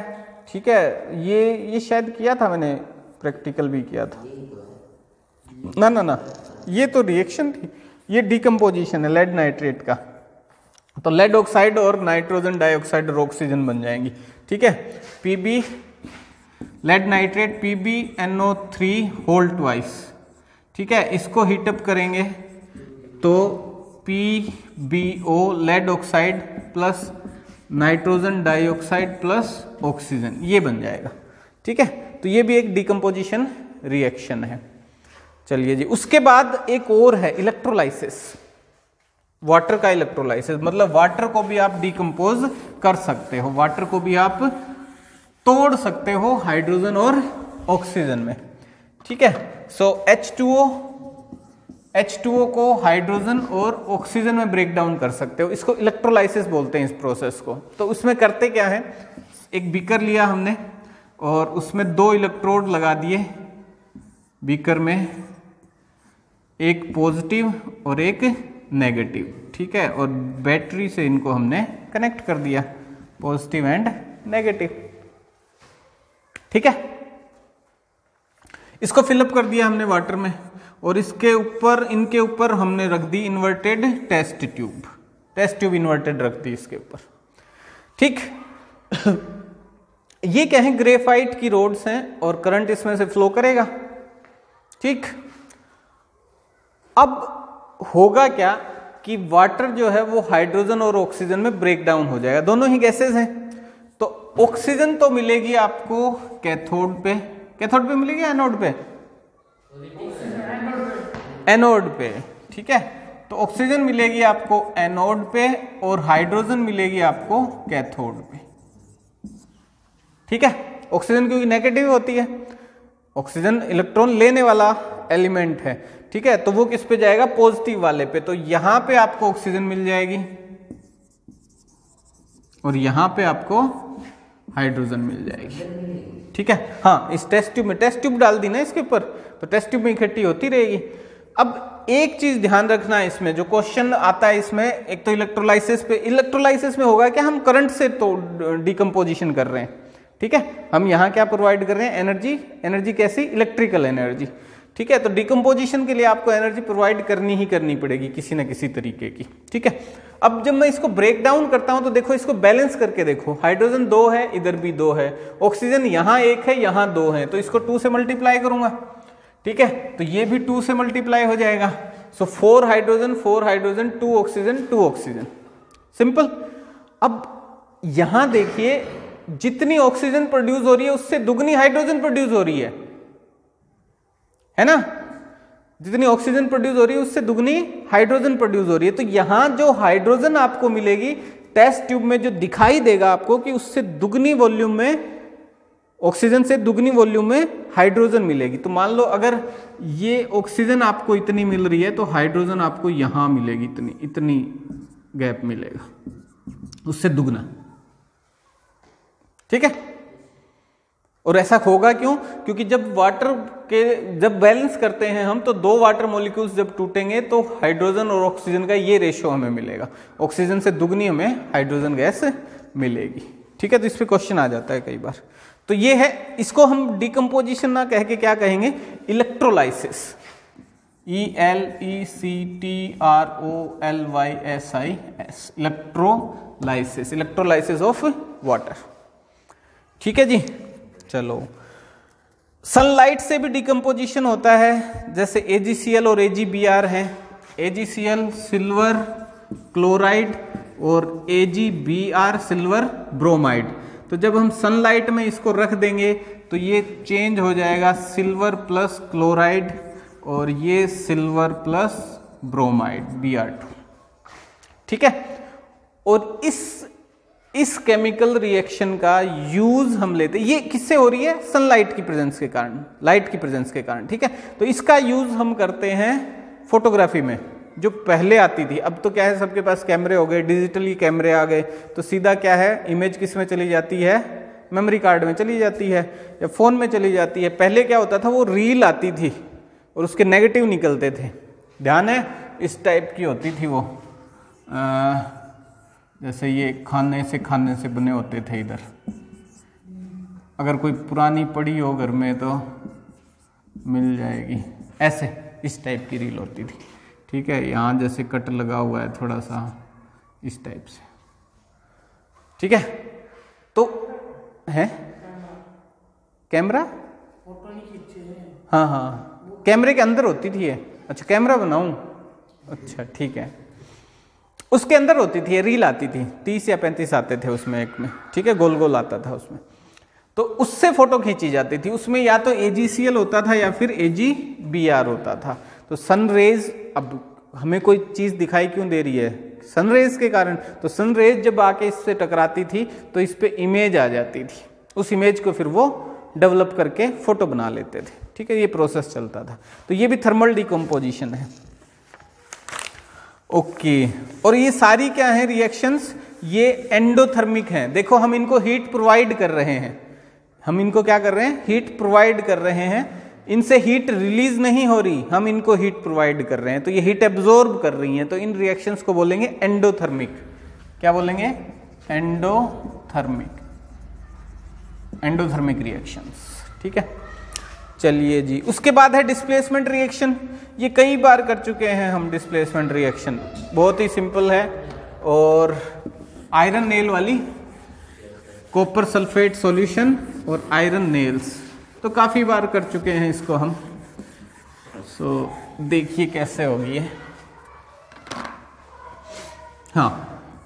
ठीक है, ये शायद किया था मैंने, प्रैक्टिकल भी किया था। ना ना ना, ये तो रिएक्शन थी, ये डिकम्पोजिशन है लेड नाइट्रेट का। तो लेड ऑक्साइड और नाइट्रोजन डाइऑक्साइड और ऑक्सीजन बन जाएंगी। ठीक है, Pb lead nitrate PbNO3 whole twice. ठीक है, इसको हीटअप करेंगे तो PbO lead oxide plus nitrogen dioxide plus oxygen, ये बन जाएगा। ठीक है, तो ये भी एक डिकम्पोजिशन रिएक्शन है। चलिए जी, उसके बाद एक और है इलेक्ट्रोलाइसिस, वाटर का इलेक्ट्रोलाइसिस। मतलब वाटर को भी आप डिकम्पोज कर सकते हो, वाटर को भी आप तोड़ सकते हो हाइड्रोजन और ऑक्सीजन में। ठीक है, सो H2O को हाइड्रोजन और ऑक्सीजन में ब्रेक डाउन कर सकते हो, इसको इलेक्ट्रोलाइसिस बोलते हैं इस प्रोसेस को। तो उसमें करते क्या है, एक बीकर लिया हमने और उसमें 2 इलेक्ट्रोड लगा दिए बीकर में, एक पॉजिटिव और एक नेगेटिव। ठीक है, और बैटरी से इनको हमने कनेक्ट कर दिया, पॉजिटिव एंड नेगेटिव। ठीक है, इसको फिलअप कर दिया हमने वाटर में और इसके ऊपर, इनके ऊपर हमने रख दी inverted test tube. Test tube inverted रख दी इसके ऊपर। ठीक ये क्या है, ग्रेफाइट की रोड्स हैं और करंट इसमें से फ्लो करेगा। ठीक, अब होगा क्या कि वाटर जो है वो हाइड्रोजन और ऑक्सीजन में ब्रेक डाउन हो जाएगा, दोनों ही गैसेस हैं। तो ऑक्सीजन तो मिलेगी आपको कैथोड पे, कैथोड पे मिलेगी एनोड पे, एनोड पे। ठीक है, तो ऑक्सीजन मिलेगी आपको एनोड पे और हाइड्रोजन मिलेगी आपको कैथोड पे। ठीक है, ऑक्सीजन क्योंकि नेगेटिव होती है, ऑक्सीजन इलेक्ट्रॉन लेने वाला एलिमेंट है। ठीक है, तो वो किस पे जाएगा, पॉजिटिव वाले पे। तो यहां पे आपको ऑक्सीजन मिल जाएगी और यहां पे आपको हाइड्रोजन मिल जाएगी। ठीक है, हाँ, इस टेस्ट ट्यूब में, टेस्ट ट्यूब डाल दी ना इसके ऊपर, तो टेस्ट ट्यूब में इकट्ठी होती रहेगी। अब एक चीज ध्यान रखना है इसमें, जो क्वेश्चन आता है इसमें, एक तो इलेक्ट्रोलाइसिस पे, इलेक्ट्रोलाइसिस में होगा क्या, हम करंट से तो डिकम्पोजिशन कर रहे हैं। ठीक है, हम यहाँ क्या प्रोवाइड कर रहे हैं, एनर्जी। एनर्जी कैसी, इलेक्ट्रिकल एनर्जी। ठीक है, तो डिकम्पोजिशन के लिए आपको एनर्जी प्रोवाइड करनी ही करनी पड़ेगी किसी न किसी तरीके की। ठीक है, अब जब मैं इसको ब्रेक डाउन करता हूं तो देखो, इसको बैलेंस करके देखो, हाइड्रोजन 2 है, इधर भी 2 है, ऑक्सीजन यहां 1 है, यहां 2 है, तो इसको 2 से मल्टीप्लाई करूंगा। ठीक है, तो ये भी 2 से मल्टीप्लाई हो जाएगा। सो 4 हाइड्रोजन 2 ऑक्सीजन 2 ऑक्सीजन, सिंपल। अब यहां देखिए, जितनी ऑक्सीजन प्रोड्यूस हो रही है उससे दुगनी हाइड्रोजन प्रोड्यूस हो रही है ना, जितनी ऑक्सीजन प्रोड्यूस हो रही है उससे दुगनी हाइड्रोजन प्रोड्यूस हो रही है। तो यहां जो हाइड्रोजन आपको मिलेगी टेस्ट ट्यूब में, जो दिखाई देगा आपको कि उससे दुगनी वॉल्यूम में, ऑक्सीजन से दुगनी वॉल्यूम में हाइड्रोजन मिलेगी। तो मान लो अगर ये ऑक्सीजन आपको इतनी मिल रही है तो हाइड्रोजन आपको यहां मिलेगी, इतनी गैप मिलेगा, उससे दुगना। ठीक है, और ऐसा होगा क्यों, क्योंकि जब वाटर के, जब बैलेंस करते हैं हम, तो 2 वाटर मॉलिक्यूल्स जब टूटेंगे तो हाइड्रोजन और ऑक्सीजन का ये रेशियो हमें मिलेगा, ऑक्सीजन से दुगनी हमें हाइड्रोजन गैस मिलेगी। ठीक है, तो इस पे क्वेश्चन आ जाता है कई बार। तो ये है, इसको हम डिकम्पोजिशन ना कह के क्या कहेंगे, electrolysis. ELECTROLYSIS, electrolysis, electrolysis of water. ठीक है जी, चलो, सनलाइट से भी डिकम्पोजिशन होता है, जैसे AgCl और AgBr है। AgCl सिल्वर क्लोराइड और AgBr सिल्वर ब्रोमाइड। तो जब हम सनलाइट में इसको रख देंगे तो ये चेंज हो जाएगा सिल्वर प्लस क्लोराइड और ये सिल्वर प्लस ब्रोमाइड Br2। ठीक है, और इस केमिकल रिएक्शन का यूज हम लेते हैं, ये किससे हो रही है, सनलाइट की प्रेजेंस के कारण, लाइट की प्रेजेंस के कारण। ठीक है, तो इसका यूज हम करते हैं फोटोग्राफी में, जो पहले आती थी। अब तो क्या है, सबके पास कैमरे हो गए, डिजिटली कैमरे आ गए, तो सीधा क्या है, इमेज किस में चली जाती है, मेमोरी कार्ड में चली जाती है या फोन में चली जाती है। पहले क्या होता था, वो रील आती थी और उसके नेगेटिव निकलते थे, ध्यान है, इस टाइप की होती थी वो, जैसे ये खाने से बने होते थे। इधर अगर कोई पुरानी पड़ी हो घर में तो मिल जाएगी, ऐसे इस टाइप की रील होती थी। ठीक है, यहाँ जैसे कट लगा हुआ है थोड़ा सा इस टाइप से। ठीक है, तो है कैमरा, फोटो नहीं खींचे हैं। हाँ हाँ, कैमरे के अंदर होती थी ये। अच्छा, कैमरा बनाऊं? अच्छा ठीक है, उसके अंदर होती थी, रील आती थी, 30 या 35 आते थे उसमें एक में। ठीक है, गोल गोल आता था उसमें, तो उससे फोटो खींची जाती थी। उसमें या तो AGCL होता था या फिर AGBR होता था। तो सन रेज, अब हमें कोई चीज दिखाई क्यों दे रही है? सन रेज के कारण। तो सन रेज जब आके इससे टकराती थी तो इस पे इमेज आ जाती थी, उस इमेज को फिर वो डेवलप करके फोटो बना लेते थे। ठीक है, ये प्रोसेस चलता था। तो ये भी थर्मल डिकम्पोजिशन है। ओके, और ये सारी क्या है रिएक्शंस? ये एंडोथर्मिक हैं। देखो, हम इनको हीट प्रोवाइड कर रहे हैं, हम इनको क्या कर रहे हैं? हीट प्रोवाइड कर रहे हैं। इनसे हीट रिलीज नहीं हो रही, हम इनको हीट प्रोवाइड कर रहे हैं, तो ये हीट एब्जॉर्ब कर रही हैं। तो इन रिएक्शंस को बोलेंगे एंडोथर्मिक। क्या बोलेंगे? Endothermic, endothermic reactions. ठीक है, चलिए जी। उसके बाद है डिस्प्लेसमेंट रिएक्शन। ये कई बार कर चुके हैं हम डिस्प्लेसमेंट रिएक्शन, बहुत ही सिंपल है। और आयरन नेल वाली, कॉपर सल्फेट सॉल्यूशन और आयरन नेल्स, तो काफ़ी बार कर चुके हैं इसको हम। सो देखिए कैसे होगी ये। हाँ,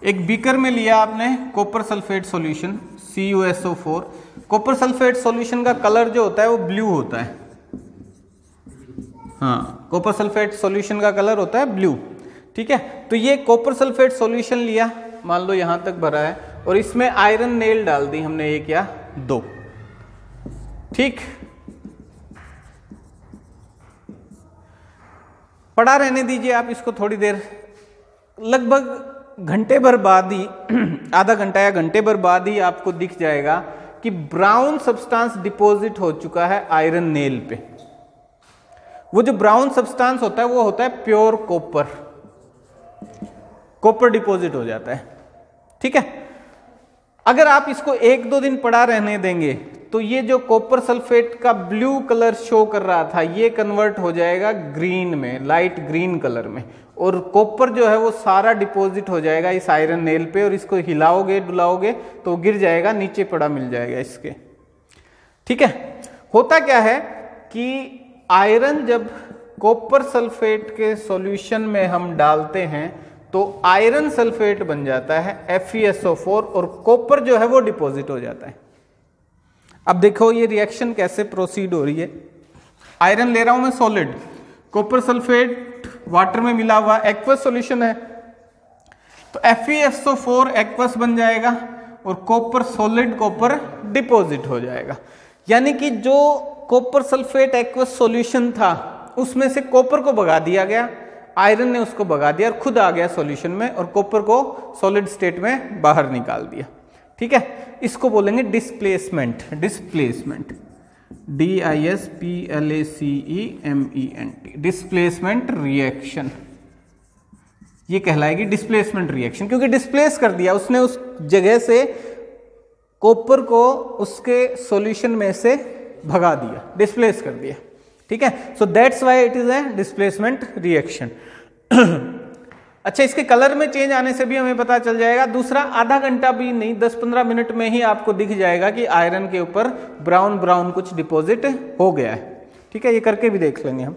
एक बीकर में लिया आपने copper sulphate solution CuSO4। Copper sulphate solution का कलर जो होता है वो ब्लू होता है। हाँ, कॉपर सल्फेट सॉल्यूशन का कलर होता है ब्लू। ठीक है, तो ये कॉपर सल्फेट सॉल्यूशन लिया, मान लो यहां तक भरा है, और इसमें आयरन नेल डाल दी हमने 1 या 2। ठीक, पड़ा रहने दीजिए आप इसको थोड़ी देर, लगभग घंटे भर बाद ही आधा घंटा या घंटे भर बाद ही आपको दिख जाएगा कि ब्राउन सब्सटेंस डिपॉजिट हो चुका है आयरन नेल पे। वो जो ब्राउन सब्सटेंस होता है वो होता है प्योर कॉपर, कॉपर डिपॉजिट हो जाता है। ठीक है, अगर आप इसको 1-2 दिन पड़ा रहने देंगे तो ये जो कॉपर सल्फेट का ब्लू कलर शो कर रहा था ये कन्वर्ट हो जाएगा ग्रीन में, लाइट ग्रीन कलर में, और कॉपर जो है वो सारा डिपॉजिट हो जाएगा इस आयरन नेल पे, और इसको हिलाओगे डुलाओगे तो गिर जाएगा, नीचे पड़ा मिल जाएगा इसके। ठीक है, होता क्या है कि आयरन जब कॉपर सल्फेट के सॉल्यूशन में हम डालते हैं तो आयरन सल्फेट बन जाता है FeSO4, और कॉपर जो है वो डिपॉजिट हो जाता है। अब देखो ये रिएक्शन कैसे प्रोसीड हो रही है। आयरन ले रहा हूं मैं सॉलिड, कॉपर सल्फेट वाटर में मिला हुआ एक्वस सॉल्यूशन है, तो FeSO4 एक्वस बन जाएगा और कॉपर सॉलिड कॉपर डिपॉजिट हो जाएगा। यानी कि जो कॉपर सल्फेट एक्वस सॉल्यूशन था उसमें से कॉपर को भगा दिया गया, आयरन ने उसको भगा दिया और खुद आ गया सॉल्यूशन में, और कॉपर को सॉलिड स्टेट में बाहर निकाल दिया। ठीक है, इसको बोलेंगे displacement. Displacement, DISPLACEMENT, displacement reaction, ये कहलाएगी डिस्प्लेसमेंट रिएक्शन, क्योंकि डिस्प्लेस कर दिया उसने, उस जगह से कॉपर को उसके सॉल्यूशन में से भगा दिया, डिस्प्लेस कर दिया। ठीक है, so that's why it is a displacement reaction. अच्छा, इसके कलर में चेंज आने से भी हमें पता चल जाएगा। दूसरा, आधा घंटा भी नहीं, 10-15 मिनट में ही आपको दिख जाएगा कि आयरन के ऊपर ब्राउन ब्राउन कुछ डिपॉजिट हो गया है। ठीक है, ये करके भी देख लेंगे, हम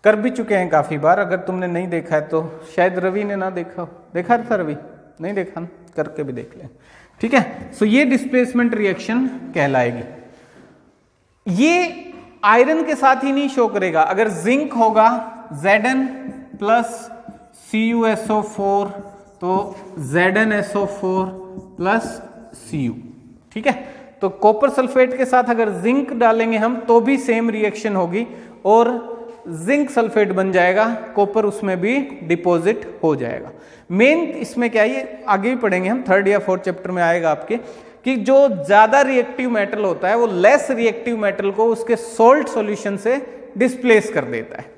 कर भी चुके हैं काफी बार। अगर तुमने नहीं देखा है तो शायद रवि ने ना देखा हो, देखा था रवि? नहीं देखा ना, करके भी देख लें। ठीक है, सो ये डिस्प्लेसमेंट रिएक्शन कहलाएगी। ये आयरन के साथ ही नहीं शो करेगा, अगर जिंक होगा Zn प्लस CuSO4 तो ZnSO4 प्लस Cu। ठीक है, तो कॉपर सल्फेट के साथ अगर जिंक डालेंगे हम तो भी सेम रिएक्शन होगी और जिंक सल्फेट बन जाएगा, कॉपर उसमें भी डिपॉजिट हो जाएगा। मेन इसमें क्या है, ये आगे भी पढ़ेंगे हम, 3rd या 4th चैप्टर में आएगा आपके, कि जो ज्यादा रिएक्टिव मेटल होता है वो लेस रिएक्टिव मेटल को उसके सोल्ट सॉल्यूशन से डिस्प्लेस कर देता है।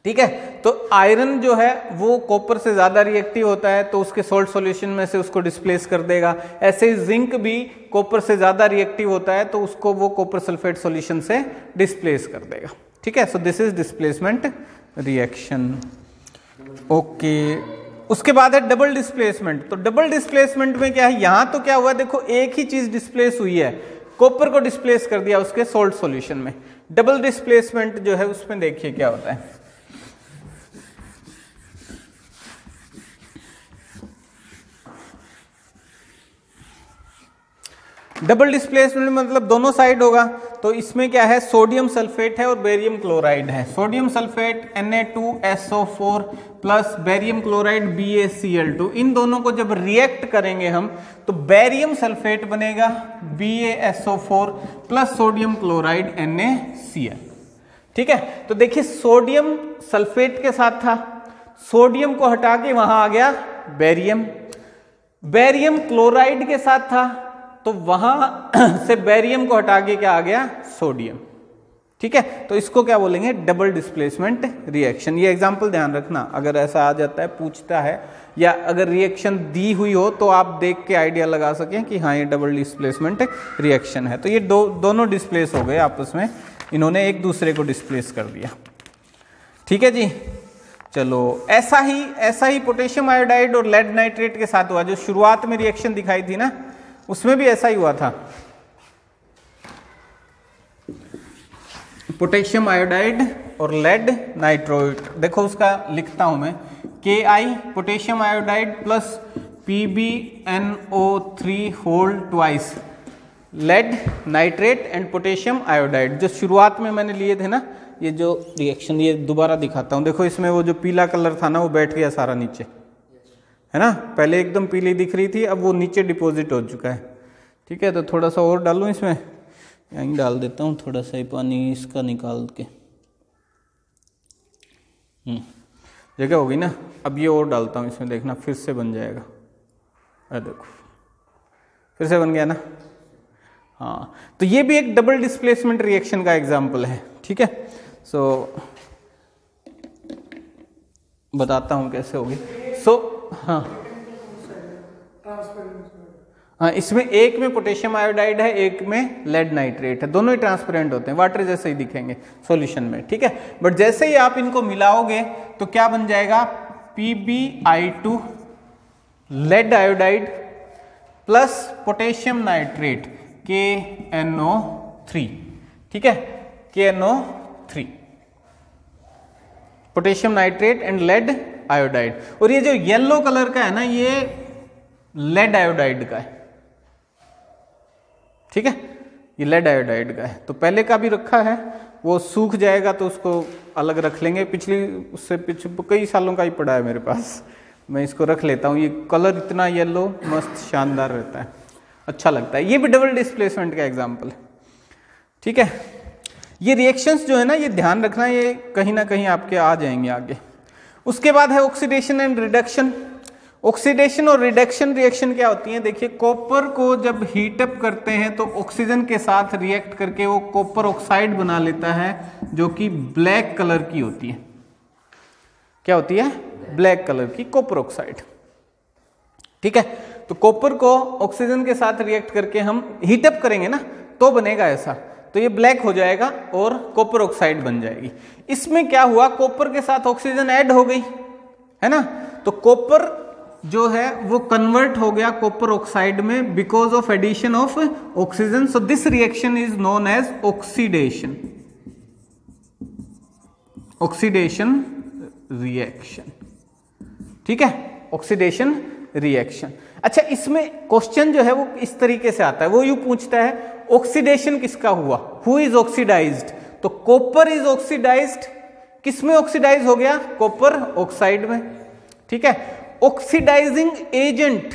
ठीक है। तो आयरन जो है वो कॉपर से ज्यादा रिएक्टिव होता है तो उसके सोल्ट सॉल्यूशन में से उसको डिस्प्लेस कर देगा। ऐसे ही जिंक भी कॉपर से ज्यादा रिएक्टिव होता है तो उसको वो कॉपर सल्फेट सॉल्यूशन से डिस्प्लेस कर देगा। ठीक है, so this is displacement reaction. Okay, उसके बाद है डबल डिस्प्लेसमेंट। तो डबल डिस्प्लेसमेंट में क्या है, यहां तो क्या हुआ, देखो एक ही चीज डिस्प्लेस हुई है, कॉपर को डिस्प्लेस कर दिया उसके सोल्ट सॉल्यूशन में। डबल डिस्प्लेसमेंट जो है उसमें देखिए क्या होता है। डबल डिस्प्लेसमेंट मतलब दोनों साइड होगा। तो इसमें क्या है, सोडियम सल्फेट है और बेरियम क्लोराइड है। Sodium sulphate Na2SO4 plus barium chloride BaCl2, इन दोनों को जब रिएक्ट करेंगे हम तो बेरियम सल्फेट बनेगा BaSO4 plus sodium chloride NaCl। ठीक है, तो देखिए सोडियम सल्फेट के साथ था, सोडियम को हटा के वहां आ गया बेरियम। बेरियम क्लोराइड के साथ था तो वहां से बेरियम को हटा के क्या आ गया, सोडियम। ठीक है, तो इसको क्या बोलेंगे, डबल डिस्प्लेसमेंट रिएक्शन। ये एग्जांपल ध्यान रखना, अगर ऐसा आ जाता है, पूछता है, या अगर रिएक्शन दी हुई हो तो आप देख के आइडिया लगा सकें कि हाँ ये डबल डिस्प्लेसमेंट रिएक्शन है। तो ये दोनों डिस्प्लेस हो गए आपस में, इन्होंने एक दूसरे को डिस्प्लेस कर दिया। ठीक है जी, चलो ऐसा ही पोटेशियम आयोडाइड और लेड नाइट्रेट के साथ हुआ। जो शुरुआत में रिएक्शन दिखाई थी ना, उसमें भी ऐसा ही हुआ था। पोटेशियम आयोडाइड और लेड नाइट्रोइट, देखो उसका लिखता हूं मैं, Ki potassium iodide plus PbNO3 whole twice lead nitrate and potassium iodide. जो शुरुआत में मैंने लिए थे ना ये जो रिएक्शन, ये दोबारा दिखाता हूं। देखो इसमें वो जो पीला कलर था ना वो बैठ गया सारा नीचे, है ना, पहले एकदम पीली दिख रही थी, अब वो नीचे डिपॉजिट हो चुका है। ठीक है, तो थोड़ा सा और डालूं इसमें, यहीं डाल देता हूँ थोड़ा सा ही पानी इसका निकाल के। जगह होगी ना, अब ये और डालता हूँ इसमें, देखना फिर से बन जाएगा। अरे देखो फिर से बन गया ना। हाँ, तो ये भी एक डबल डिस्प्लेसमेंट रिएक्शन का एग्जाम्पल है। ठीक है, सो बताता हूँ कैसे होगी। हाँ, इसमें एक में पोटेशियम आयोडाइड है, एक में लेड नाइट्रेट है, दोनों ही ट्रांसपेरेंट होते हैं, वाटर जैसे ही दिखेंगे सॉल्यूशन में। ठीक है, बट जैसे ही आप इनको मिलाओगे तो क्या बन जाएगा, PbI2 lead iodide plus potassium nitrate KNO3। ठीक है, KNO3 potassium nitrate and lead iodide. और ये जो येलो कलर का है ना, ये लेड आयोडाइड का है। ठीक है, ये लेड आयोडाइड का है। तो पहले का भी रखा है, वो सूख जाएगा तो उसको अलग रख लेंगे। उससे कई सालों का ही पड़ा है मेरे पास, मैं इसको रख लेता हूँ। ये कलर इतना येलो मस्त शानदार रहता है, अच्छा लगता है। ये भी डबल डिस्प्लेसमेंट का एग्जाम्पल है। ठीक है, ये रिएक्शंस जो है ना, ये ध्यान रखना, ये कहीं ना कहीं आपके आ जाएंगे आगे। उसके बाद है ऑक्सीडेशन एंड रिडक्शन। ऑक्सीडेशन और रिडक्शन रिएक्शन क्या होती है, देखिए कॉपर को जब हीट अप करते हैं तो ऑक्सीजन के साथ रिएक्ट करके वो कॉपर ऑक्साइड बना लेता है, जो कि ब्लैक कलर की होती है। क्या होती है, ब्लैक कलर की कॉपर ऑक्साइड। ठीक है, तो कॉपर को ऑक्सीजन के साथ रिएक्ट करके हम हीट अप करेंगे ना तो बनेगा ऐसा, तो ये ब्लैक हो जाएगा और कॉपर ऑक्साइड बन जाएगी। इसमें क्या हुआ, कॉपर के साथ ऑक्सीजन ऐड हो गई, है ना, तो कॉपर जो है वो कन्वर्ट हो गया कॉपर ऑक्साइड में because of addition of oxygen. So this reaction is known as oxidation, oxidation reaction. ठीक है, ऑक्सीडेशन रिएक्शन। अच्छा, इसमें क्वेश्चन जो है वो इस तरीके से आता है, वो यूं पूछता है ऑक्सीडेशन किसका हुआ, हु इज ऑक्सीडाइज्ड। तो कॉपर इज ऑक्सीडाइज्ड, किसमें ऑक्सीडाइज हो गया, कॉपर ऑक्साइड में। ठीक है, oxidising agent,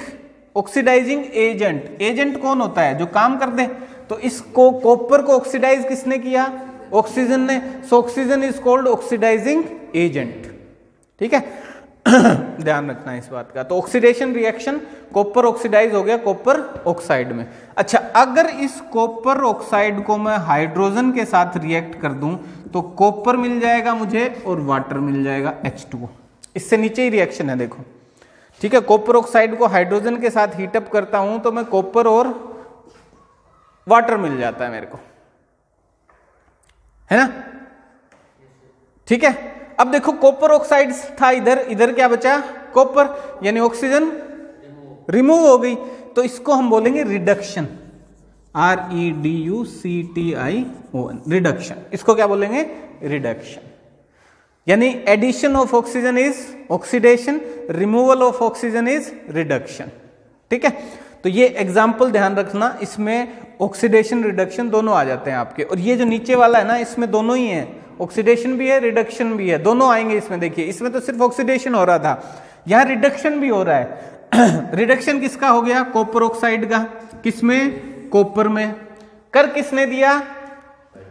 oxidising agent, agent कौन होता है, जो काम कर दे। तो इसको कॉपर को ऑक्सीडाइज किसने किया, ऑक्सीजन ने। So oxygen is called oxidising agent. ठीक है, ध्यान रखना है इस बात का। तो ऑक्सीडेशन रिएक्शन, कॉपर ऑक्सीडाइज हो गया कॉपर ऑक्साइड में। अच्छा, अगर इस कॉपर ऑक्साइड को मैं हाइड्रोजन के साथ रिएक्ट कर दूं तो कॉपर मिल जाएगा मुझे और वाटर मिल जाएगा H2O। इससे नीचे ही रिएक्शन है देखो, ठीक है। कॉपर ऑक्साइड को हाइड्रोजन के साथ हीटअप करता हूं तो मैं कॉपर और वाटर मिल जाता है मेरे को, है ना, ठीक है। अब देखो कॉपर ऑक्साइड था इधर, इधर क्या बचा, कॉपर, यानी ऑक्सीजन रिमूव हो गई, तो इसको हम बोलेंगे रिडक्शन, REDUCTION, रिडक्शन। इसको क्या बोलेंगे, रिडक्शन। यानी addition of oxygen is oxidation, removal of oxygen is reduction, ठीक है। तो ये एग्जाम्पल ध्यान रखना, इसमें ऑक्सीडेशन रिडक्शन दोनों आ जाते हैं आपके। और ये जो नीचे वाला है ना, इसमें दोनों ही है, ऑक्सीडेशन भी है रिडक्शन भी है, दोनों आएंगे इसमें। देखिए इसमें तो सिर्फ ऑक्सीडेशन हो रहा था, यहां रिडक्शन भी हो रहा है। रिडक्शन किसका हो गया, कॉपर ऑक्साइड का, किसमें, कॉपर में। कर किसने दिया,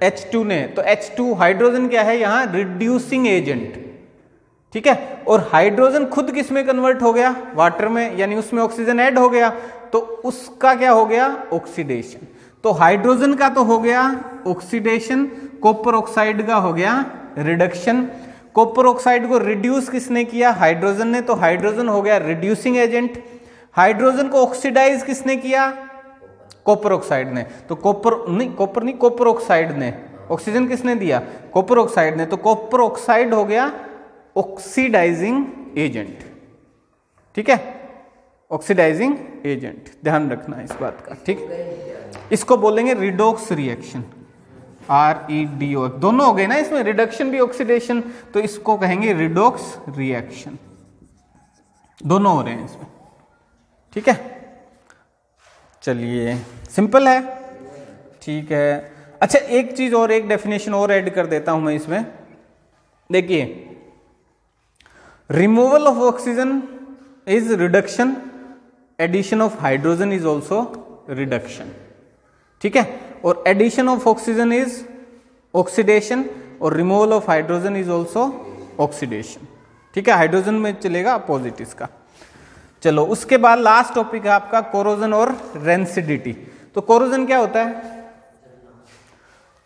H2 ने। तो H2 हाइड्रोजन क्या है यहां, रिड्यूसिंग एजेंट, ठीक है। और हाइड्रोजन खुद किस में कन्वर्ट हो गया, वाटर में, यानी उसमें ऑक्सीजन ऐड हो गया, तो उसका क्या हो गया, ऑक्सीडेशन। तो हाइड्रोजन का तो हो गया ऑक्सीडेशन, कॉपर ऑक्साइड का हो गया रिडक्शन। कॉपर ऑक्साइड को रिड्यूस किसने किया, हाइड्रोजन ने, तो हाइड्रोजन हो गया रिड्यूसिंग एजेंट। हाइड्रोजन को ऑक्सीडाइज किसने किया, कॉपर ऑक्साइड ने। तो कॉपर ऑक्साइड ने। ऑक्सीजन किसने दिया, कॉपर ऑक्साइड ने, तो कॉपर ऑक्साइड हो गया ऑक्सीडाइजिंग एजेंट, ठीक है, ऑक्सीडाइजिंग एजेंट। ध्यान रखना इस बात का, ठीक। इसको बोलेंगे रिडॉक्स रिएक्शन, REDO, दोनों हो गए ना इसमें, रिडक्शन भी ऑक्सीडेशन, तो इसको कहेंगे रिडॉक्स रिएक्शन, दोनों हो रहे हैं इसमें, ठीक है। चलिए सिंपल है, ठीक है। अच्छा एक चीज और, एक डेफिनेशन और ऐड कर देता हूं मैं इसमें। देखिए, removal of oxygen is reduction, addition of hydrogen is also reduction, ठीक है। और addition of oxygen is oxidation और removal of hydrogen is also oxidation, ठीक है। हाइड्रोजन में चलेगा अपोजिट इसका। चलो उसके बाद लास्ट टॉपिक है आपका कोरोजन और रेंसिडिटी। तो कोरोजन क्या होता है,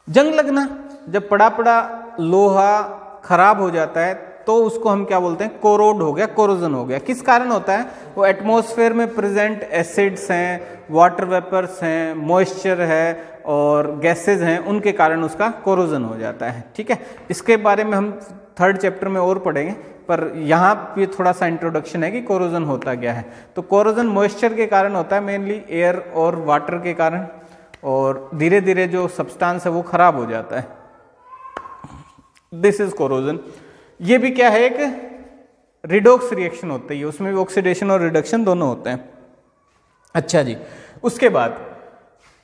जंग लगना। जब पड़ा पड़ा लोहा खराब हो जाता है तो उसको हम क्या बोलते हैं, कोरोड हो गया, कोरोजन हो गया। किस कारण होता है, वो एटमॉस्फेयर में प्रेजेंट एसिड्स हैं, वाटर वेपर्स हैं, मॉइस्चर है और गैसेज हैं, उनके कारण उसका कोरोजन हो जाता है, ठीक है। इसके बारे में हम 3rd चैप्टर में और पढ़ेंगे, पर यहाँ पे थोड़ा सा इंट्रोडक्शन है कि कोरोजन होता क्या है। तो कोरोजन मॉइस्चर के कारण होता है, मेनली एयर और वाटर के कारण, और धीरे धीरे जो सब्सटेंस है वो खराब हो जाता है। This is corrosion. ये भी क्या है, एक रिडॉक्स रिएक्शन होती है, उसमें भी ऑक्सीडेशन और रिडक्शन दोनों होते हैं। अच्छा जी, उसके बाद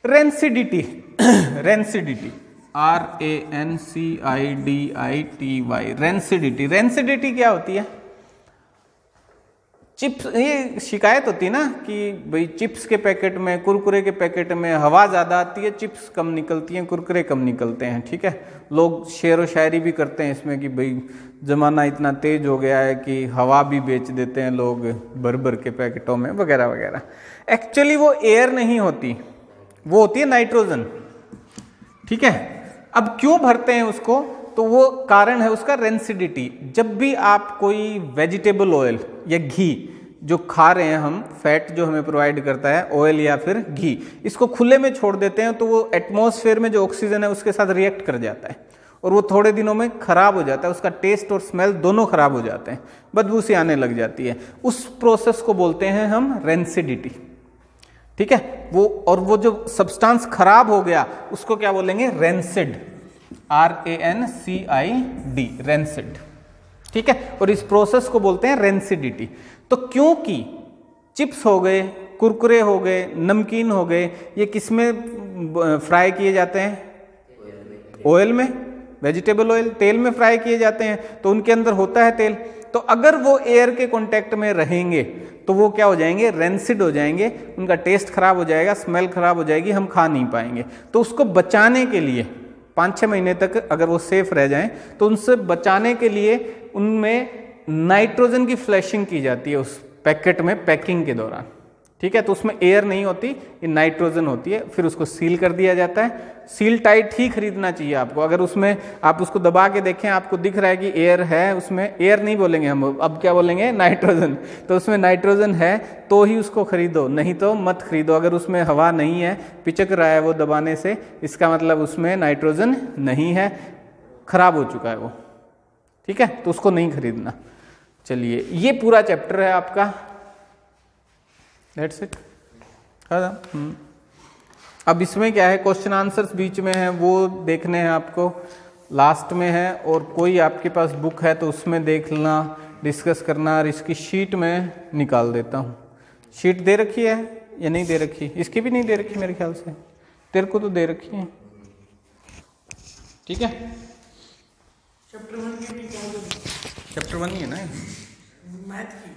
rancidity, rancidity, RANCIDITY, rancidity. Rancidity क्या होती है, चिप्स, ये शिकायत होती है ना कि भाई चिप्स के पैकेट में, कुरकुरे के पैकेट में हवा ज़्यादा आती है, चिप्स कम निकलती हैं, कुरकुरे कम निकलते हैं, ठीक है। लोग शेर व शायरी भी करते हैं इसमें कि भाई ज़माना इतना तेज हो गया है कि हवा भी बेच देते हैं लोग भर भर के पैकेटों में, वगैरह वगैरह। एक्चुअली वो एयर नहीं होती, वो होती है नाइट्रोजन, ठीक है। अब क्यों भरते हैं उसको, तो वो कारण है उसका रेंसिडिटी। जब भी आप कोई वेजिटेबल ऑयल या घी जो खा रहे हैं हम, फैट जो हमें प्रोवाइड करता है, ऑयल या फिर घी, इसको खुले में छोड़ देते हैं तो वो एटमॉस्फेयर में जो ऑक्सीजन है उसके साथ रिएक्ट कर जाता है और वो थोड़े दिनों में खराब हो जाता है, उसका टेस्ट और स्मेल दोनों खराब हो जाते हैं, बदबू सी आने लग जाती है। उस प्रोसेस को बोलते हैं हम रेंसिडिटी, ठीक है। वो और वो जो सब्सटेंस खराब हो गया उसको क्या बोलेंगे, रेंसिड, RANCID, रेंसिड, ठीक है। और इस प्रोसेस को बोलते हैं रेंसिडिटी। तो क्योंकि चिप्स हो गए, कुरकुरे हो गए, नमकीन हो गए, ये किस में फ्राई किए जाते हैं, ऑयल में, वेजिटेबल ऑयल, तेल में फ्राई किए जाते हैं, तो उनके अंदर होता है तेल। तो अगर वो एयर के कांटेक्ट में रहेंगे तो वो क्या हो जाएंगे, रेंसिड हो जाएंगे, उनका टेस्ट खराब हो जाएगा, स्मेल खराब हो जाएगी, हम खा नहीं पाएंगे। तो उसको बचाने के लिए 5-6 महीने तक अगर वो सेफ रह जाएं, तो उनसे बचाने के लिए उनमें नाइट्रोजन की फ्लैशिंग की जाती है उस पैकेट में पैकिंग के दौरान, ठीक है। तो उसमें एयर नहीं होती, ये नाइट्रोजन होती है। फिर उसको सील कर दिया जाता है। सील टाइट ही खरीदना चाहिए आपको। अगर उसमें आप उसको दबा के देखें, आपको दिख रहा है कि एयर है, उसमें एयर नहीं बोलेंगे हम, अब क्या बोलेंगे, नाइट्रोजन। तो उसमें नाइट्रोजन है तो ही उसको खरीदो, नहीं तो मत खरीदो। अगर उसमें हवा नहीं है, पिचक रहा है वो दबाने से, इसका मतलब उसमें नाइट्रोजन नहीं है, खराब हो चुका है वो, ठीक है। तो उसको नहीं खरीदना। चलिए, ये पूरा चैप्टर है आपका, दैट्स इट। अब इसमें क्या है, क्वेश्चन आंसर्स बीच में है, वो देखने हैं आपको, लास्ट में है। और कोई आपके पास बुक है तो उसमें देख लेना, डिस्कस करना। और इसकी शीट में निकाल देता हूँ। शीट दे रखी है या नहीं दे रखी? इसकी भी नहीं दे रखी मेरे ख्याल से, तेरे को तो दे रखी है, ठीक है। चैप्टर 1 ही है ना मैथ की।